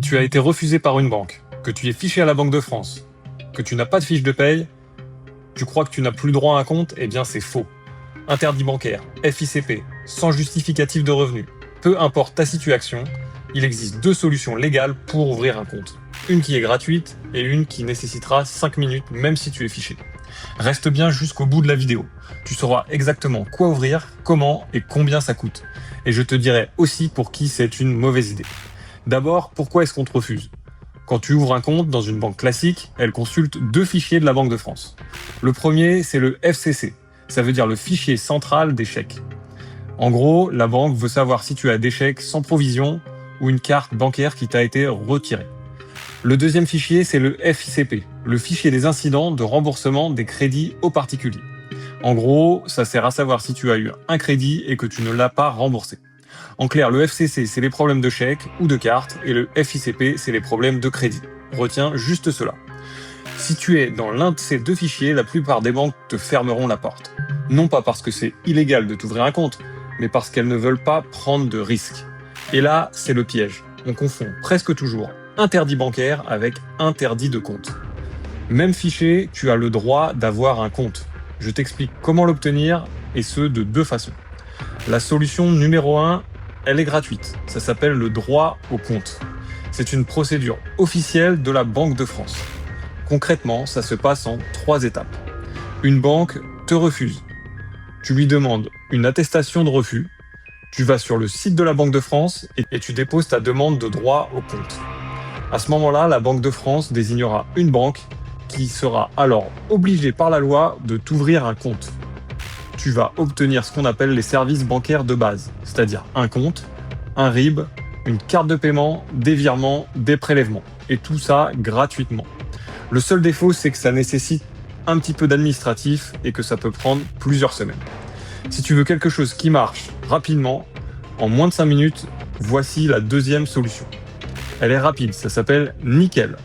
Tu as été refusé par une banque, que tu es fiché à la Banque de France, que tu n'as pas de fiche de paye, tu crois que tu n'as plus droit à un compte, eh bien c'est faux. Interdit bancaire, FICP, sans justificatif de revenus. Peu importe ta situation, il existe deux solutions légales pour ouvrir un compte. Une qui est gratuite et une qui nécessitera 5 minutes même si tu es fiché. Reste bien jusqu'au bout de la vidéo. Tu sauras exactement quoi ouvrir, comment et combien ça coûte. Et je te dirai aussi pour qui c'est une mauvaise idée. D'abord, pourquoi est-ce qu'on te refuse ? Quand tu ouvres un compte dans une banque classique, elle consulte deux fichiers de la Banque de France. Le premier, c'est le FCC. Ça veut dire le fichier central des chèques. En gros, la banque veut savoir si tu as des chèques sans provision ou une carte bancaire qui t'a été retirée. Le deuxième fichier, c'est le FICP, le fichier des incidents de remboursement des crédits aux particuliers. En gros, ça sert à savoir si tu as eu un crédit et que tu ne l'as pas remboursé. En clair, le FCC, c'est les problèmes de chèque ou de carte, et le FICP, c'est les problèmes de crédit. Retiens juste cela. Si tu es dans l'un de ces deux fichiers, la plupart des banques te fermeront la porte. Non pas parce que c'est illégal de t'ouvrir un compte, mais parce qu'elles ne veulent pas prendre de risques. Et là, c'est le piège. On confond presque toujours interdit bancaire avec interdit de compte. Même fichier, tu as le droit d'avoir un compte. Je t'explique comment l'obtenir, et ce de deux façons. La solution numéro 1, elle est gratuite. Ça s'appelle le droit au compte. C'est une procédure officielle de la Banque de France. Concrètement, ça se passe en 3 étapes. Une banque te refuse. Tu lui demandes une attestation de refus. Tu vas sur le site de la Banque de France et tu déposes ta demande de droit au compte. À ce moment-là, la Banque de France désignera une banque qui sera alors obligée par la loi de t'ouvrir un compte. Tu vas obtenir ce qu'on appelle les services bancaires de base, c'est-à-dire un compte, un RIB, une carte de paiement, des virements, des prélèvements. Et tout ça gratuitement. Le seul défaut, c'est que ça nécessite un petit peu d'administratif et que ça peut prendre plusieurs semaines. Si tu veux quelque chose qui marche rapidement, en moins de 5 minutes, voici la deuxième solution. Elle est rapide, ça s'appelle Nickel.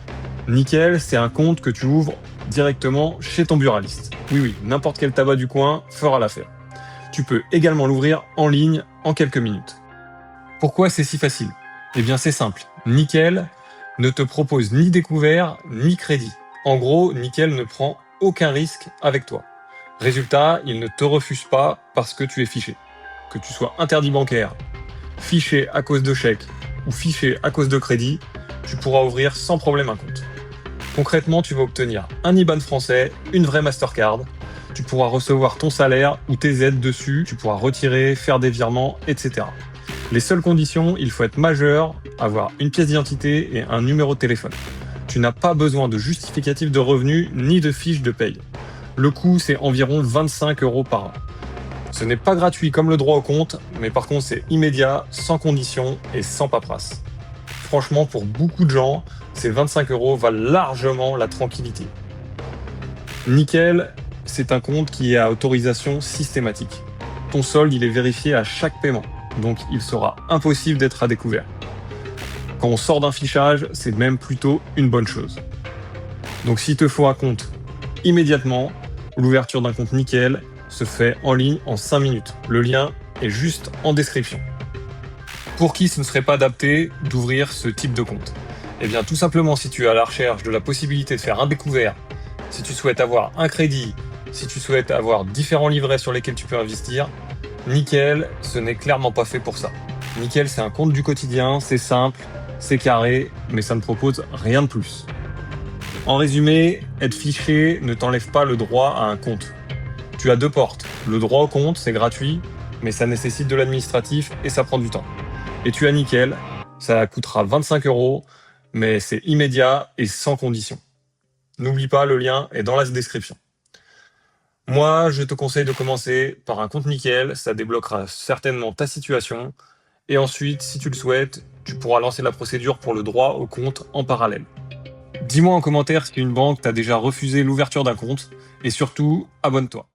Nickel, c'est un compte que tu ouvres directement chez ton buraliste. Oui, n'importe quel tabac du coin fera l'affaire. Tu peux également l'ouvrir en ligne en quelques minutes. Pourquoi c'est si facile ? Eh bien c'est simple, Nickel ne te propose ni découvert ni crédit. En gros, Nickel ne prend aucun risque avec toi. Résultat, il ne te refuse pas parce que tu es fiché. Que tu sois interdit bancaire, fiché à cause de chèque ou fiché à cause de crédit, tu pourras ouvrir sans problème un compte. Concrètement, tu vas obtenir un IBAN français, une vraie Mastercard, tu pourras recevoir ton salaire ou tes aides dessus, tu pourras retirer, faire des virements, etc. Les seules conditions, il faut être majeur, avoir une pièce d'identité et un numéro de téléphone. Tu n'as pas besoin de justificatif de revenus ni de fiche de paye. Le coût, c'est environ 25 € par an. Ce n'est pas gratuit comme le droit au compte, mais par contre c'est immédiat, sans condition et sans paperasse. Franchement, pour beaucoup de gens, ces 25 € valent largement la tranquillité. Nickel, c'est un compte qui est à autorisation systématique. Ton solde, il est vérifié à chaque paiement, donc il sera impossible d'être à découvert. Quand on sort d'un fichage, c'est même plutôt une bonne chose. Donc s'il te faut un compte immédiatement, l'ouverture d'un compte Nickel se fait en ligne en 5 minutes. Le lien est juste en description. Pour qui ce ne serait pas adapté d'ouvrir ce type de compte ? Eh bien tout simplement si tu es à la recherche de la possibilité de faire un découvert, si tu souhaites avoir un crédit, si tu souhaites avoir différents livrets sur lesquels tu peux investir, Nickel, ce n'est clairement pas fait pour ça. Nickel, c'est un compte du quotidien, c'est simple, c'est carré, mais ça ne propose rien de plus. En résumé, être fiché ne t'enlève pas le droit à un compte. Tu as deux portes. Le droit au compte, c'est gratuit, mais ça nécessite de l'administratif et ça prend du temps. Et tu as Nickel, ça coûtera 25 €, mais c'est immédiat et sans condition. N'oublie pas, le lien est dans la description. Moi, je te conseille de commencer par un compte Nickel, ça débloquera certainement ta situation. Et ensuite, si tu le souhaites, tu pourras lancer la procédure pour le droit au compte en parallèle. Dis-moi en commentaire si une banque t'a déjà refusé l'ouverture d'un compte, et surtout, abonne-toi.